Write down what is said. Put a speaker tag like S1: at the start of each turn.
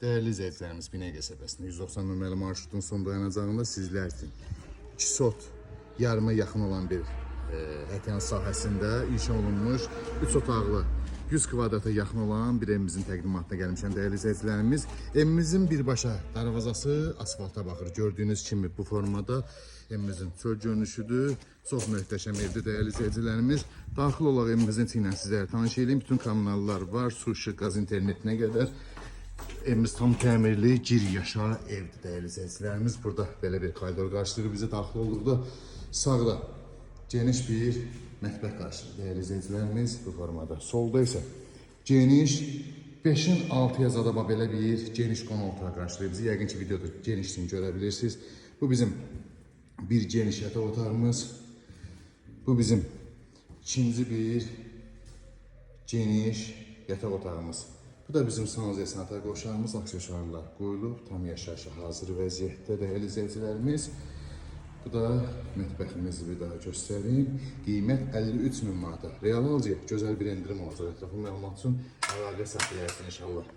S1: Değerli izləyicilərimiz, Binəqə qəsəbəsində 190 nömrəli marşrutun son dayanacağında sizlər üçün 2 sot yarıma yaxın olan bir həkən sahəsində inşa olunmuş 3 otaqlı 100 kvadrata yaxın olan bir evimizin təqdimatına gəlmişəm değerli izləyicilərimiz. Evimizin birbaşa darvazası asfalta baxır. Gördüyünüz kimi bu formada evimizin çöl görünüşüdür. Çox möhtəşəm evdir değerli izləyicilərimiz. Daxil olaq evimizin içindən sizlərə tanış edeyim. Bütün kanallar var, su, işıq, qaz, internetinə qədər. Evimiz tam təmirli, gir yaşa evdir değerli izləyicilərimiz. Burada belə bir koridor qarşılayır bizi daxil olduqda. Sağda geniş bir mətbəx qarşılayır değerli izləyicilərimiz bu formada. Solda isə geniş 5'in 6'ya zadaba belə bir geniş qonaq otağı qarşılayır bizi. Yəqin ki videoda genişliğini görə bilirsiniz. Bu bizim bir geniş yataq otağımız. Bu bizim ikinci bir geniş yataq otağımız. Bu da bizim sanuzə sənətə qoşarımız, aksesuarlar qoyulub, tam yaşayışa hazır vəziyyətdə değerli izləyicilərimiz. Bu da mətbəximizi bir daha göstəreyim. Qiymət 53.000 manata. Real alıcıya gözəl bir endirim olacaq. Ətraflı məlumat üçün əlaqə saxlayırsınız inşallah.